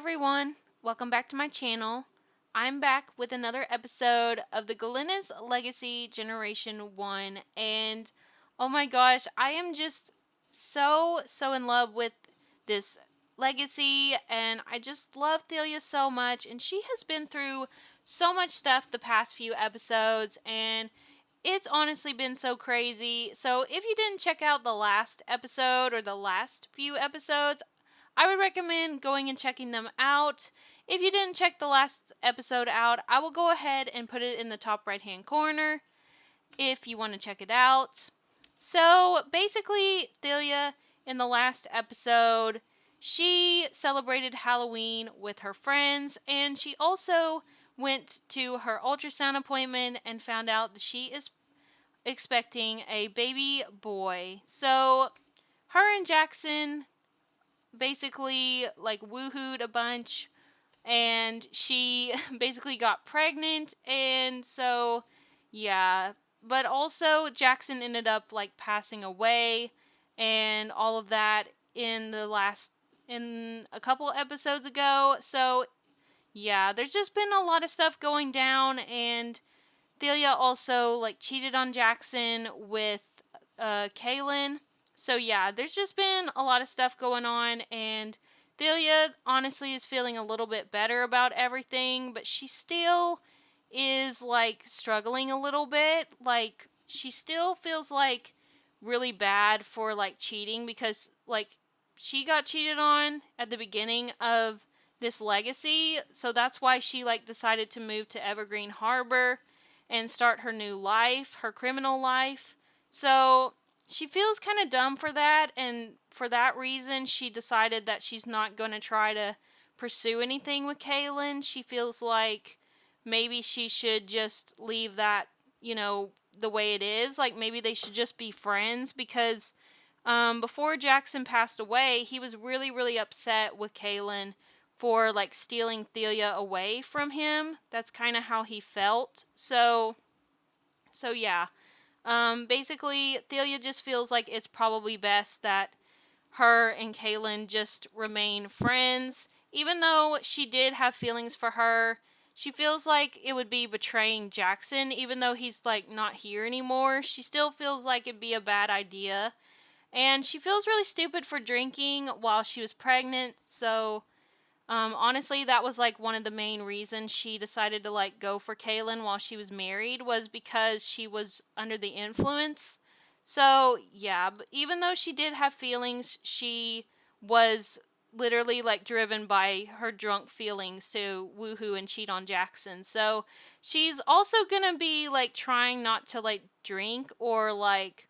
everyone, welcome back to my channel. I'm back with another episode of the Galanis Legacy Gen.1, and oh my gosh, I am just so in love with this legacy, and I just love Thelia so much, and she has been through so much stuff the past few episodes, and it's honestly been so crazy. So if you didn't check out the last episode or the last few episodes, I would recommend going and checking them out. If you didn't check the last episode out, I will go ahead and put it in the top right hand corner if you want to check it out. So basically, Thelia in the last episode, she celebrated Halloween with her friends, and she also went to her ultrasound appointment and found out that she is expecting a baby boy. So her and Jackson basically like woohooed a bunch, and she basically got pregnant, and so yeah. But also Jackson ended up like passing away and all of that in a couple episodes ago. So yeah, there's just been a lot of stuff going down, and Delia also like cheated on Jackson with Kaylin. So yeah, there's just been a lot of stuff going on, and Delia honestly is feeling a little bit better about everything, but she still is like struggling a little bit. Like she still feels like really bad for like cheating, because like she got cheated on at the beginning of this legacy, so that's why she like decided to move to Evergreen Harbor and start her new life, her criminal life. So she feels kind of dumb for that, and for that reason, she decided that she's not going to try to pursue anything with Kaylin. She feels like maybe she should just leave that, the way it is. Like maybe they should just be friends, because before Jackson passed away, he was really upset with Kaylin for like stealing Thelia away from him. That's kind of how he felt. So yeah. Basically, Thelia just feels like it's probably best that her and Kaylin just remain friends. Even though she did have feelings for her, she feels like it would be betraying Jackson, even though he's like not here anymore. She still feels like it'd be a bad idea. And she feels really stupid for drinking while she was pregnant, so honestly, that was like one of the main reasons she decided to like go for Kaylin while she was married, was because she was under the influence. So yeah, but even though she did have feelings, she was literally like driven by her drunk feelings to woohoo and cheat on Jackson. So she's also gonna be like trying not to like drink or like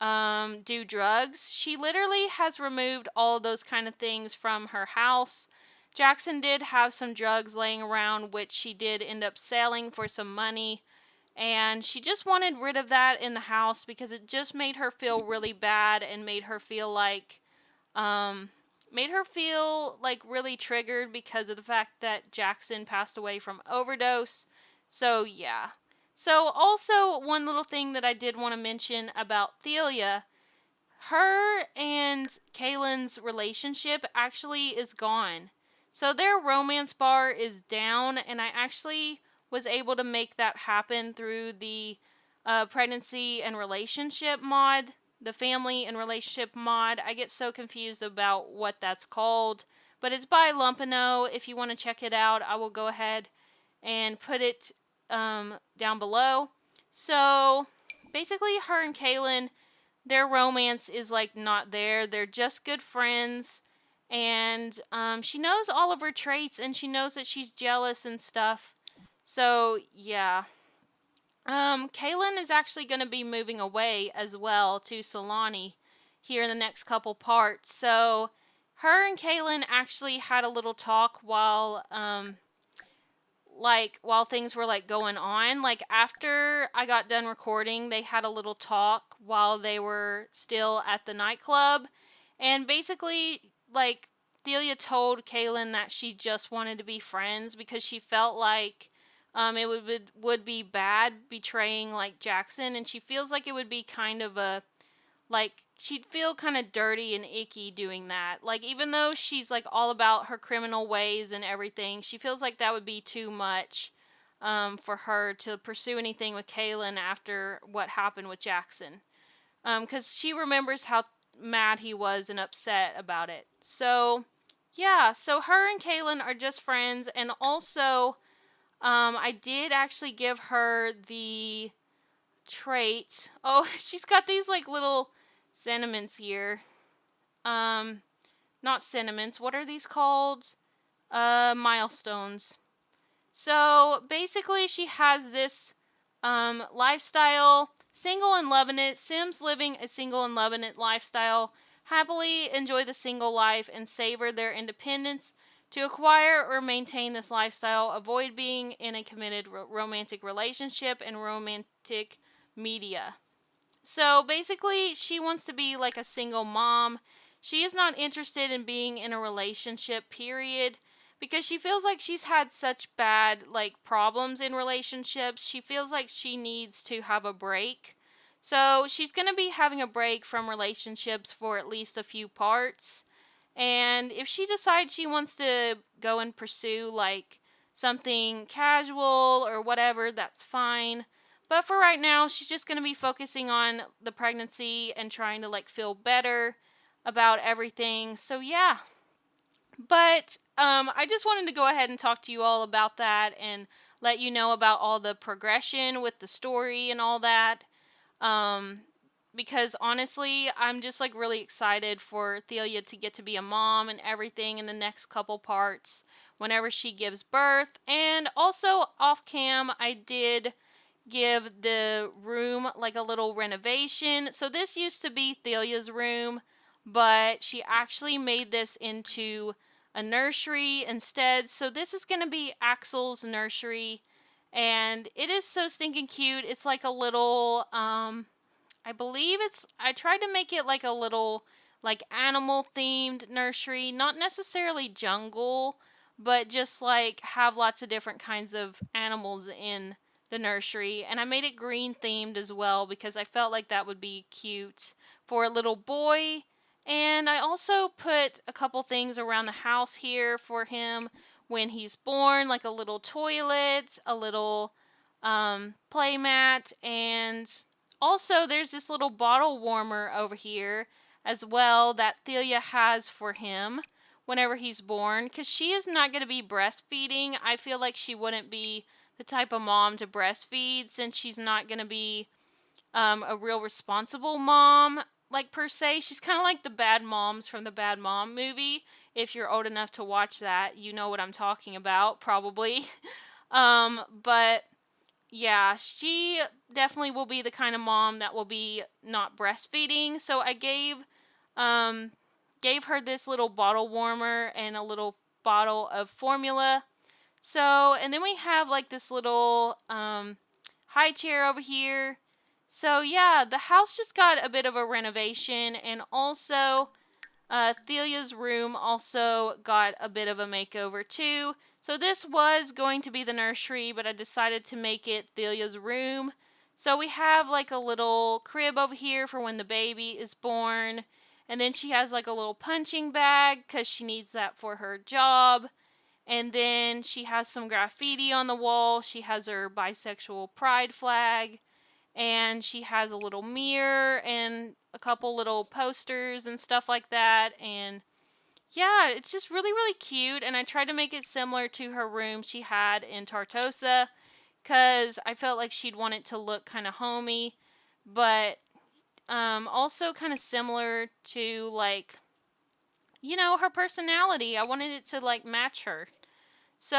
do drugs. She literally has removed all those kind of things from her house. Jackson did have some drugs laying around, which she did end up selling for some money, and she just wanted rid of that in the house because it just made her feel really bad and um made her feel like really triggered because of the fact that Jackson passed away from overdose. So yeah. So also one little thing that I did want to mention about Thelia, her and Kaylin's relationship actually is gone. So their romance bar is down, and I actually was able to make that happen through the pregnancy and relationship mod, the family and relationship mod. I get so confused about what that's called, but it's by Lumpino. If you want to check it out, I will go ahead and put it down below. So basically, her and Kaylin, their romance is like not there. They're just good friends, and she knows all of her traits, and she knows that she's jealous and stuff. So yeah. Kaylin is actually going to be moving away as well to Solani here in the next couple parts. So her and Kaylin actually had a little talk while things were like going on. Like after I got done recording, they had a little talk while they were still at the nightclub, and basically like Delia told Kaylin that she just wanted to be friends because she felt like it would be bad betraying like Jackson, and she feels like it would be kind of a like she'd feel kind of dirty and icky doing that. Like even though she's like all about her criminal ways and everything, she feels like that would be too much for her to pursue anything with Kaylin after what happened with Jackson. Because she remembers how mad he was and upset about it. So, yeah, so her and Kaylin are just friends, and also, I did actually give her the trait. Oh, she's got these like little sentiments here. Um, Not sentiments. What are these called? Milestones. So basically, she has this lifestyle, single and loving it. Sims living a single and loving it lifestyle, happily enjoy the single life and savor their independence. To acquire or maintain this lifestyle, avoid being in a committed romantic relationship and romantic media. So basically, she wants to be like a single mom. She is not interested in being in a relationship, period, because she feels like she's had such bad like problems in relationships. She feels like she needs to have a break. So, she's going to be having a break from relationships for at least a few parts. And if she decides she wants to go and pursue like something casual or whatever, that's fine. But for right now, she's just going to be focusing on the pregnancy and trying to like feel better about everything. So yeah. But I just wanted to go ahead and talk to you all about that and let you know about all the progression with the story and all that. Um, because honestly, I'm just like really excited for Thelia to get to be a mom and everything in the next couple parts whenever she gives birth. And also off cam, I did give the room like a little renovation. So this used to be Thelia's room, but she actually made this into a nursery instead. So this is going to be Axel's nursery, and it is so stinking cute. It's like a little I believe I tried to make it like a little like animal themed nursery, not necessarily jungle, but just like have lots of different kinds of animals in the nursery. And I made it green themed as well because I felt like that would be cute for a little boy. And I also put a couple things around the house here for him when he's born, like a little toilet, a little play mat, and also there's this little bottle warmer over here as well that Thelia has for him whenever he's born, because she is not going to be breastfeeding. I feel like she wouldn't be the type of mom to breastfeed since she's not going to be a real responsible mom, like per se. She's kind of like the bad moms from the Bad Mom movie. If you're old enough to watch that, you know what I'm talking about, probably. But yeah, she definitely will be the kind of mom that will be not breastfeeding. So I um gave her this little bottle warmer and a little bottle of formula. So, and then we have like this little high chair over here. So, yeah, the house just got a bit of a renovation, and also Thelia's room also got a bit of a makeover too. So this was going to be the nursery, but I decided to make it Thelia's room. So we have like a little crib over here for when the baby is born. And then she has like a little punching bag because she needs that for her job. And then she has some graffiti on the wall. She has her bisexual pride flag. And she has a little mirror and a couple little posters and stuff like that. And yeah, it's just really, really cute. And I tried to make it similar to her room she had in Tartosa because I felt like she'd want it to look kind of homey, but also kind of similar to like, you know, her personality. I wanted it to like match her. So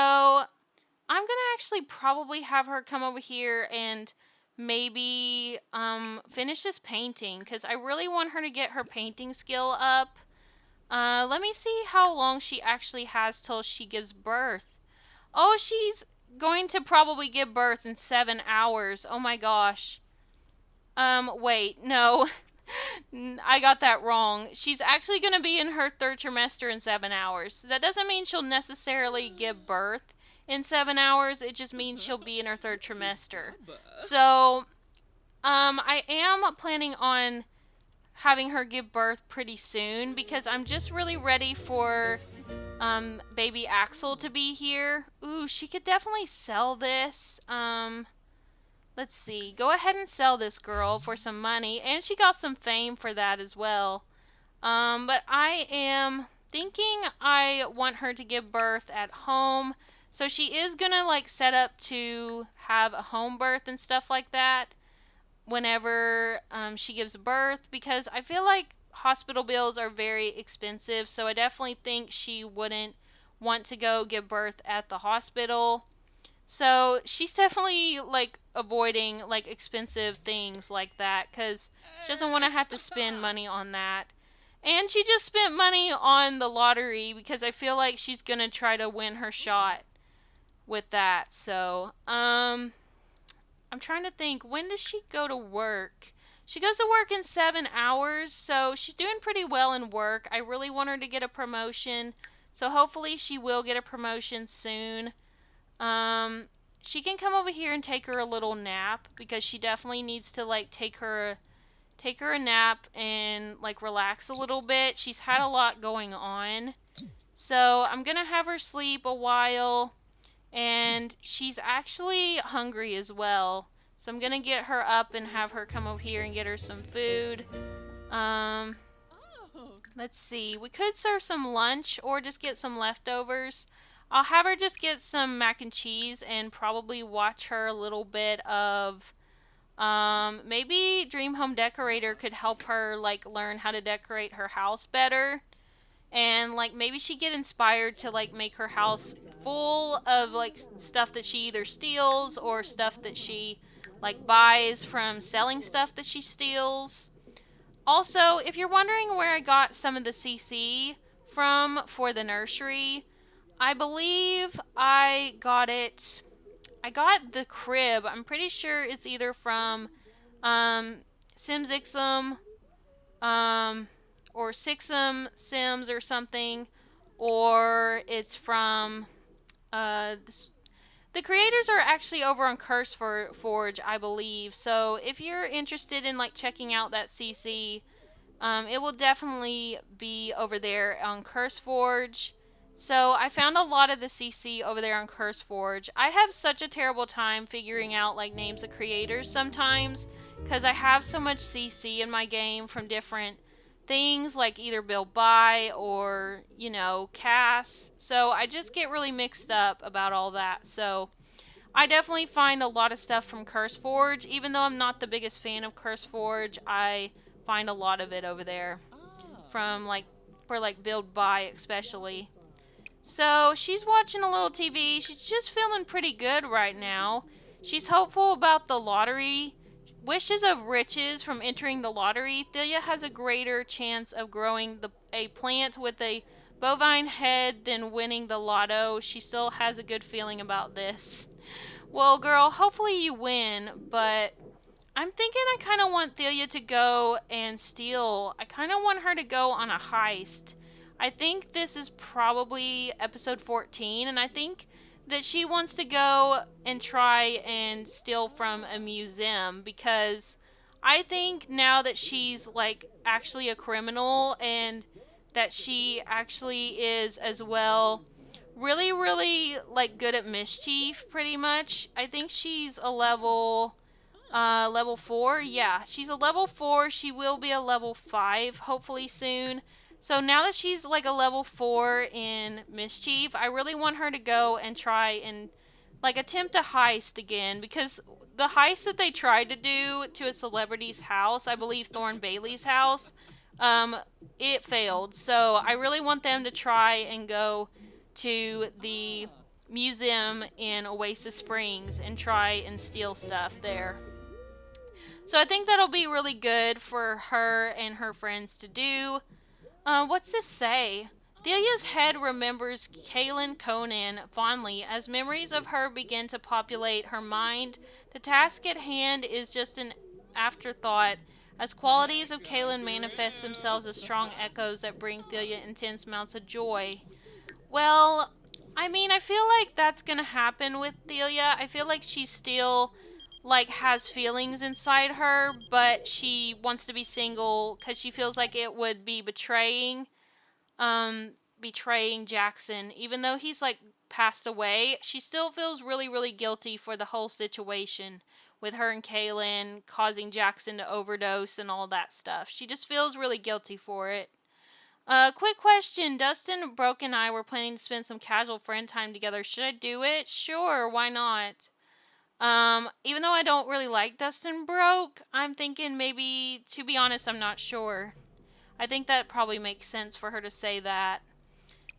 I'm gonna actually probably have her come over here and maybe finish this painting because I really want her to get her painting skill up. Let me see how long she actually has till she gives birth. Oh, she's going to probably give birth in 7 hours. Oh my gosh. Wait, no. I got that wrong. She's actually going to be in her third trimester in 7 hours. That doesn't mean she'll necessarily give birth in 7 hours. It just means she'll be in her third trimester. So, I am planning on having her give birth pretty soon because I'm just really ready for baby Axel to be here. Ooh, she could definitely sell this. Let's see. Go ahead and sell this girl for some money, and she got some fame for that as well. But I am thinking I want her to give birth at home. So she is gonna like set up to have a home birth and stuff like that whenever she gives birth because I feel like hospital bills are very expensive. So I definitely think she wouldn't want to go give birth at the hospital. So she's definitely like avoiding like expensive things like that because she doesn't want to have to spend money on that. And she just spent money on the lottery because I feel like she's gonna try to win her shot with that. So, I'm trying to think. When does she go to work? She goes to work in 7 hours, so she's doing pretty well in work. I really want her to get a promotion, so hopefully she will get a promotion soon. Um, she can come over here and take her a little nap because she definitely needs to like take her a nap and like relax a little bit. She's had a lot going on. So I'm gonna have her sleep a while, and she's actually hungry as well. So I'm gonna get her up and have her come over here and get her some food. Um, let's see. We could serve some lunch or just get some leftovers. I'll have her just get some mac and cheese and probably watch her a little bit of maybe Dream Home Decorator could help her like learn how to decorate her house better. And like maybe she get inspired to like make her house full of like stuff that she either steals or stuff that she like buys from selling stuff that she steals. Also, if you're wondering where I got some of the CC from for the nursery, I believe I got the crib. I'm pretty sure it's either from um, Sims Ixum, um, or Sixum Sims or something, or it's from this, the creators are actually over on Curse Forge, I believe. So if you're interested in like checking out that CC, it will definitely be over there on CurseForge. So I found a lot of the CC over there on CurseForge. I have such a terrible time figuring out like names of creators sometimes because I have so much CC in my game from different things like either Build Buy or, Cass. So I just get really mixed up about all that. So I definitely find a lot of stuff from CurseForge. Even though I'm not the biggest fan of CurseForge, I find a lot of it over there from like for like Build Buy especially. So she's watching a little TV. She's just feeling pretty good right now. She's hopeful about the lottery. Wishes of riches from entering the lottery. Thelia has a greater chance of growing a plant with a bovine head than winning the lotto. She still has a good feeling about this. Well, girl, hopefully you win, but I'm thinking I kind of want Thelia to go and steal. I kind of want her to go on a heist. I think this is probably episode 14, and I think that she wants to go and try and steal from a museum because I think now that she's like actually a criminal and that she actually is as well really really like good at mischief pretty much. I think she's a level 4. Yeah, she's a level 4. She will be a level 5 hopefully soon. So now that she's like a level 4 in Mischief, I really want her to go and try and like attempt a heist again because the heist that they tried to do to a celebrity's house, I believe Thorn Bailey's house, um, it failed. So I really want them to try and go to the museum in Oasis Springs and try and steal stuff there. So I think that'll be really good for her and her friends to do. What's this say? Delia's head remembers Kaylin Conan fondly as memories of her begin to populate her mind. The task at hand is just an afterthought as qualities of Kaylin manifest themselves as strong echoes that bring Delia intense amounts of joy. Well, I mean, I feel like that's gonna happen with Delia. I feel like she's still like has feelings inside her, but she wants to be single because she feels like it would be um betraying Jackson. Even though he's like passed away, she still feels really, really guilty for the whole situation with her and Kaylin causing Jackson to overdose and all that stuff. She just feels really guilty for it. Quick question. Dustin, Broke, and I were planning to spend some casual friend time together. Should I do it? Sure, why not? Even though I don't really like Dustin Broke, I'm thinking maybe, to be honest, I'm not sure. I think that probably makes sense for her to say that.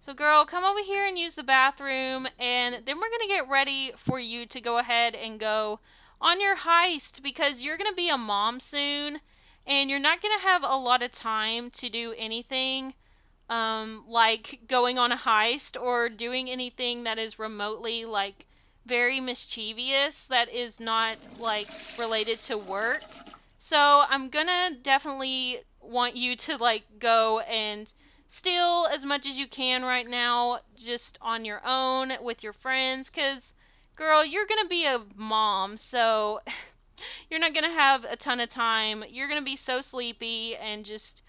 So, girl, come over here and use the bathroom, and then we're gonna get ready for you to go ahead and go on your heist because you're gonna be a mom soon, and you're not gonna have a lot of time to do anything like going on a heist or doing anything that is remotely like very mischievous that is not like related to work. So I'm gonna definitely want you to like go and steal as much as you can right now, just on your own with your friends, because girl, you're gonna be a mom, so you're not gonna have a ton of time. You're gonna be so sleepy and just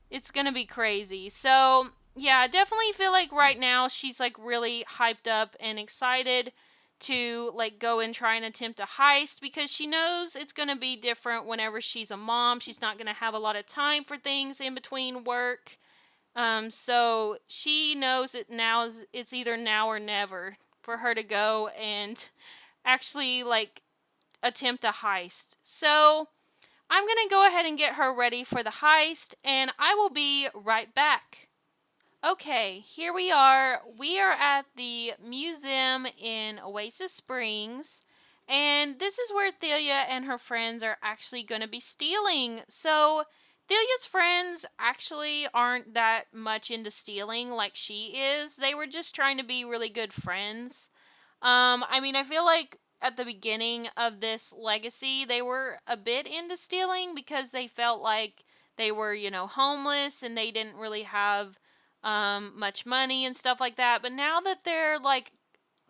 it's gonna be crazy. So yeah, I definitely feel like right now she's like really hyped up and excited to like go and try and attempt a heist because she knows it's gonna be different whenever she's a mom. She's not gonna have a lot of time for things in between work. So she knows it now is it's either now or never for her to go and actually like attempt a heist. So I'm going to go ahead and get her ready for the heist, and I will be right back. Okay, here we are. We are at the museum in Oasis Springs, and this is where Thelia and her friends are actually going to be stealing. So, Thelia's friends actually aren't that much into stealing like she is. They were just trying to be really good friends. I mean, I feel like at the beginning of this legacy, they were a bit into stealing because they felt like they were, homeless and they didn't really have much money and stuff like that. But now that they're like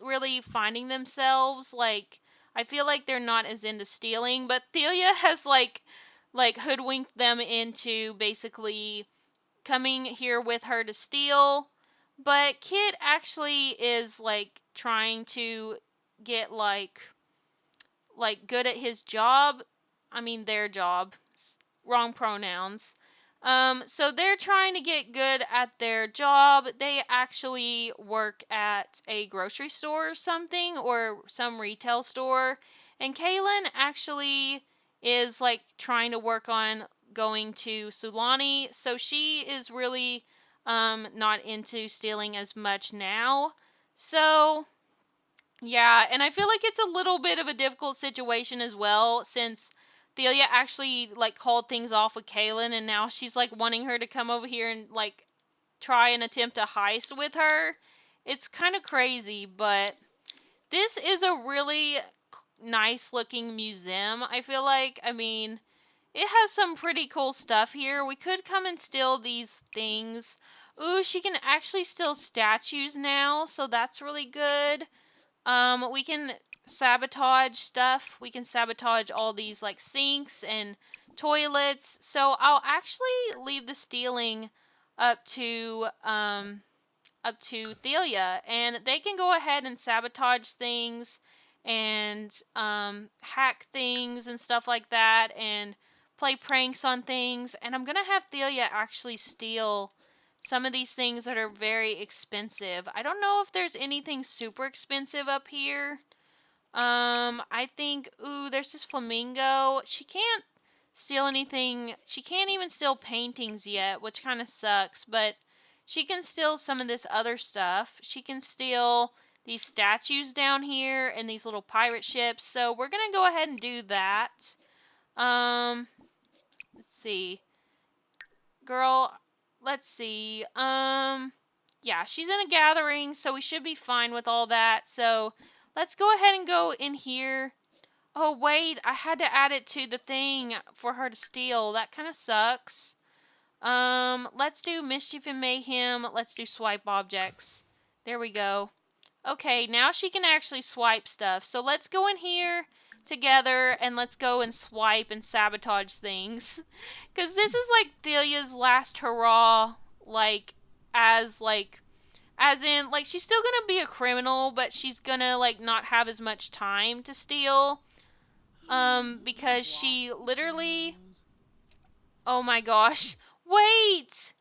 really finding themselves, like I feel like they're not as into stealing. But Thelia has like hoodwinked them into basically coming here with her to steal. But Kit actually is like trying to get like good at his job. I mean their job. Wrong pronouns. So they're trying to get good at their job. They actually work at a grocery store or something, or some retail store. And Kaylin actually is like trying to work on going to Sulani. So she is really not into stealing as much now. So yeah, and I feel like it's a little bit of a difficult situation as well since Thelia actually like called things off with Kaylin and now she's like wanting her to come over here and like try and attempt a heist with her. It's kind of crazy, but this is a really nice looking museum. I feel like, I mean, it has some pretty cool stuff here. We could come and steal these things. Ooh, she can actually steal statues now, so that's really good. We can sabotage stuff. We can sabotage all these like sinks and toilets. So I'll actually leave the stealing up to Thelia, and they can go ahead and sabotage things and hack things and stuff like that, and play pranks on things. And I'm gonna have Thelia actually steal some of these things that are very expensive. I don't know if there's anything super expensive up here. I think, ooh, there's this flamingo. She can't steal anything. She can't even steal paintings yet, which kind of sucks, but she can steal some of this other stuff. She can steal these statues down here and these little pirate ships. So we're going to go ahead and do that. Let's see. Girl, let's see. Yeah, she's in a gathering, so we should be fine with all that. So let's go ahead and go in here. Oh, wait, I had to add it to the thing for her to steal. That kind of sucks. Let's do Mischief and Mayhem. Let's do Swipe Objects. There we go. Okay, now she can actually swipe stuff. So let's go in here together and let's go and swipe and sabotage things. Because this is like Thelia's last hurrah, like, as like, as in, like, she's still gonna be a criminal, but she's gonna, like, not have as much time to steal. Because she literally. Oh my gosh. Wait!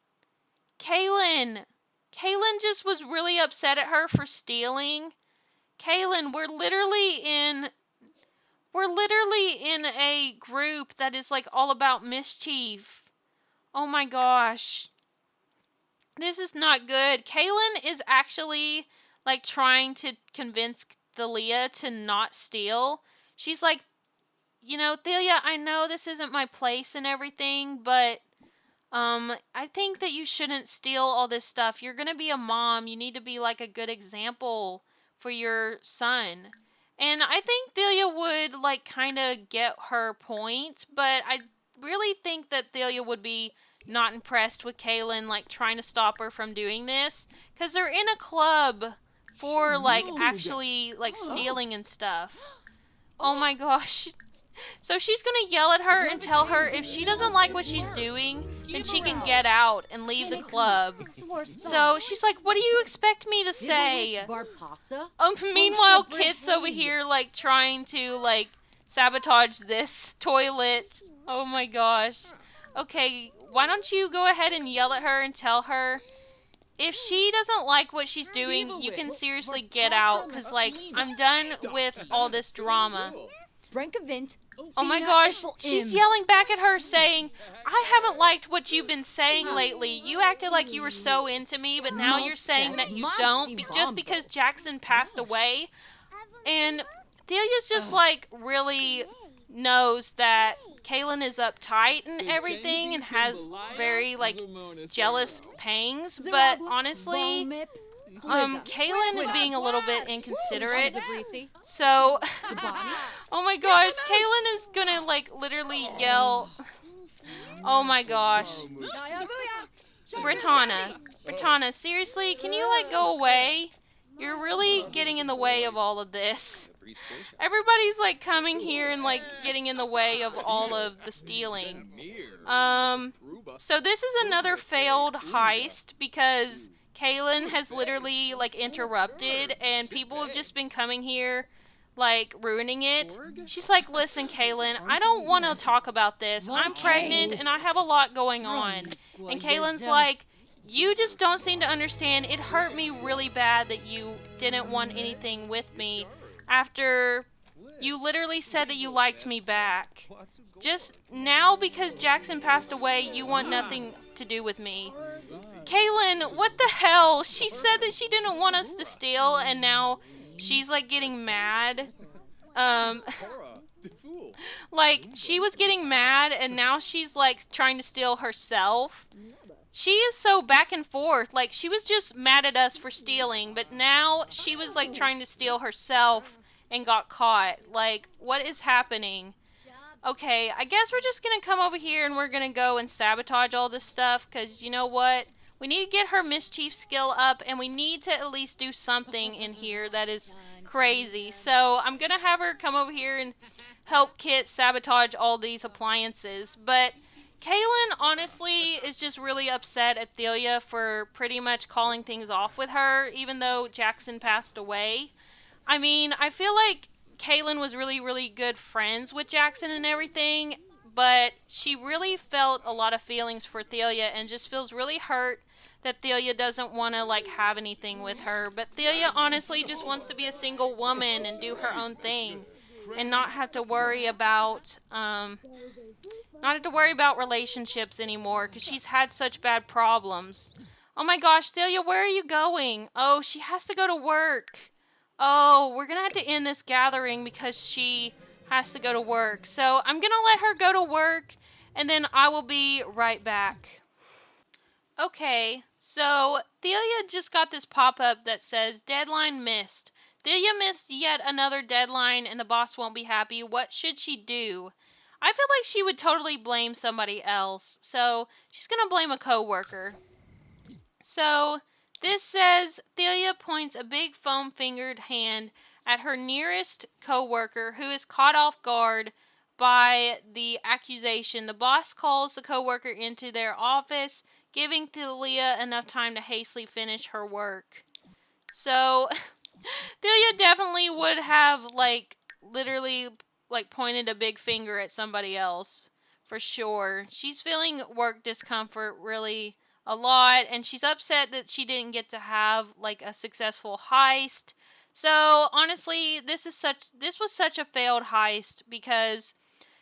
Kaylin! Kaylin just was really upset at her for stealing. Kaylin, we're literally in a group that is like all about mischief. Oh my gosh. This is not good. Kaylin is actually like trying to convince Thalia to not steal. She's like, Thalia, I know this isn't my place and everything, but I think that you shouldn't steal all this stuff. You're gonna be a mom. You need to be like a good example for your son. And I think Thalia would like kind of get her point, but I really think that Thalia would be not impressed with Kaylin like trying to stop her from doing this because they're in a club for like actually like stealing and stuff. Oh my gosh. So she's gonna yell at her and tell her if she doesn't like what she's doing, then she can get out and leave the club. So she's like, what do you expect me to say? Meanwhile, Kit's over here, like, trying to, like, sabotage this toilet. Oh my gosh. Okay, why don't you go ahead and yell at her and tell her if she doesn't like what she's doing, you can seriously get out, because, like, I'm done with all this drama. Oh my gosh, she's yelling back at her saying, I haven't liked what you've been saying lately. You acted like you were so into me, but now you're saying that you don't just because Jackson passed away. And Thelia's just like really knows that Kaylin is uptight and everything and has very like jealous pangs, but honestly, Kaylin is being a little bit inconsiderate. So, oh my gosh, Kaylin is gonna like literally yell. Oh my gosh. Brittana, seriously, can you like go away? You're really getting in the way of all of this. Everybody's like coming here and like getting in the way of all of the stealing. So this is another failed heist because Kaylin has literally like interrupted and people have just been coming here like ruining it. She's like, listen, Kaylin, I don't want to talk about this. I'm pregnant and I have a lot going on. And Kaylin's like, you just don't seem to understand. It hurt me really bad that you didn't want anything with me after you literally said that you liked me back. Just now because Jackson passed away, you want nothing to do with me. Kaylin, what the hell? She said that she didn't want us to steal, and now she's like getting mad. Like, she was getting mad, and now she's like trying to steal herself. She is so back and forth. Like, she was just mad at us for stealing, but now she was like trying to steal herself and got caught. Like, what is happening? Okay, I guess we're just gonna come over here and we're gonna go and sabotage all this stuff, because you know what? We need to get her mischief skill up, and we need to at least do something in here that is crazy. So I'm gonna have her come over here and help Kit sabotage all these appliances. But Kaylin honestly is just really upset at Thalia for pretty much calling things off with her, even though Jackson passed away. I mean, I feel like Kaylin was really, really good friends with Jackson and everything, but she really felt a lot of feelings for Thalia and just feels really hurt that Thalia doesn't want to like have anything with her. But Thalia honestly just wants to be a single woman and do her own thing and not have to worry about relationships anymore because she's had such bad problems. Oh my gosh, Thalia, where are you going? Oh, she has to go to work. Oh, we're gonna have to end this gathering because she has to go to work. So I'm gonna let her go to work and then I will be right back. Okay, so Thalia just got this pop-up that says deadline missed. Thalia missed yet another deadline and the boss won't be happy. What should she do? I feel like she would totally blame somebody else. So she's gonna blame a coworker. So this says Thalia points a big foam-fingered hand at her nearest coworker who is caught off guard by the accusation. The boss calls the coworker into their office, giving Thalia enough time to hastily finish her work. So Thalia definitely would have literally pointed a big finger at somebody else for sure. She's feeling work discomfort really a lot, and she's upset that she didn't get to have a successful heist. So honestly, this was such a failed heist because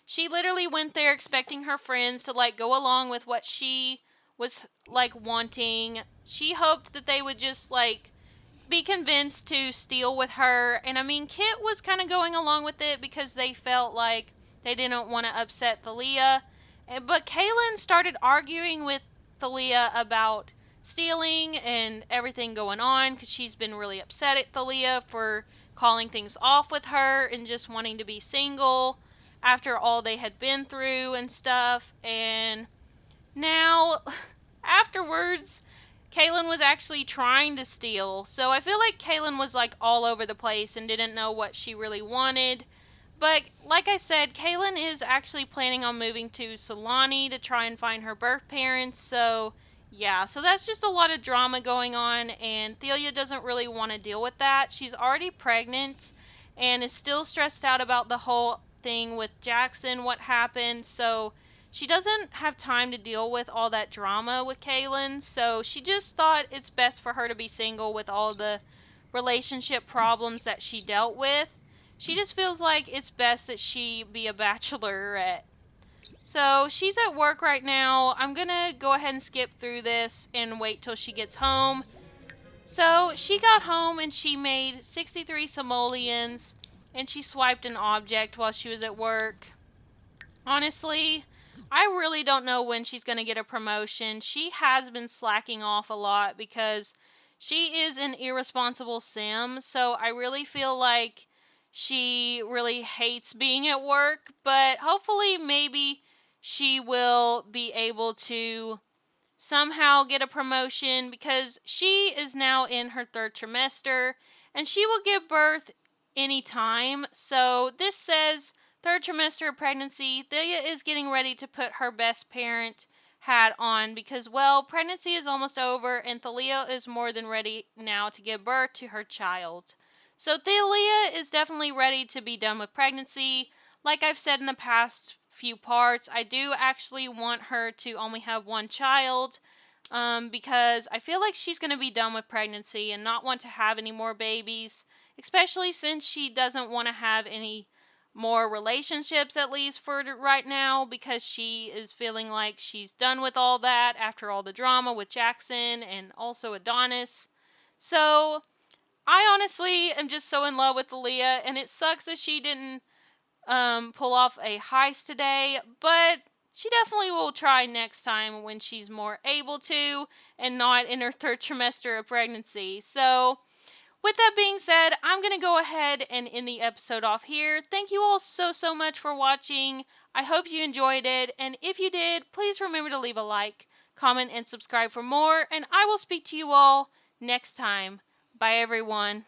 she literally went there expecting her friends to go along with what she was wanting. She hoped that they would just be convinced to steal with her. And I mean, Kit was kind of going along with it because they felt like they didn't want to upset Thalia. But Kaylin started arguing with Thalia about stealing and everything going on because she's been really upset at Thalia for calling things off with her and just wanting to be single after all they had been through and stuff. And now, afterwards, Kaylin was actually trying to steal. So I feel like Kaylin was all over the place and didn't know what she really wanted. But like I said, Kaylin is actually planning on moving to Solani to try and find her birth parents. So yeah, so that's just a lot of drama going on, and Thalia doesn't really want to deal with that. She's already pregnant and is still stressed out about the whole thing with Jackson, what happened. So she doesn't have time to deal with all that drama with Kaylin. So she just thought it's best for her to be single with all the relationship problems that she dealt with. She just feels like it's best that she be a bachelorette. So she's at work right now. I'm gonna go ahead and skip through this and wait till she gets home. So she got home and she made 63 simoleons and she swiped an object while she was at work. Honestly, I really don't know when she's going to get a promotion. She has been slacking off a lot because she is an irresponsible sim. So I really feel like she really hates being at work. But hopefully, maybe she will be able to somehow get a promotion because she is now in her third trimester and she will give birth anytime. So this says third trimester of pregnancy. Thalia is getting ready to put her best parent hat on because, well, pregnancy is almost over and Thalia is more than ready now to give birth to her child. So Thalia is definitely ready to be done with pregnancy. Like I've said in the past few parts, I do actually want her to only have one child because I feel like she's going to be done with pregnancy and not want to have any more babies, especially since she doesn't want to have any more relationships, at least for right now, because she is feeling like she's done with all that after all the drama with Jackson and also Adonis. So I honestly am just so in love with Aaliyah, and it sucks that she didn't pull off a heist today, but she definitely will try next time when she's more able to and not in her third trimester of pregnancy. So, with that being said, I'm going to go ahead and end the episode off here. Thank you all so much for watching. I hope you enjoyed it, and if you did, please remember to leave a like, comment, and subscribe for more, and I will speak to you all next time. Bye, everyone.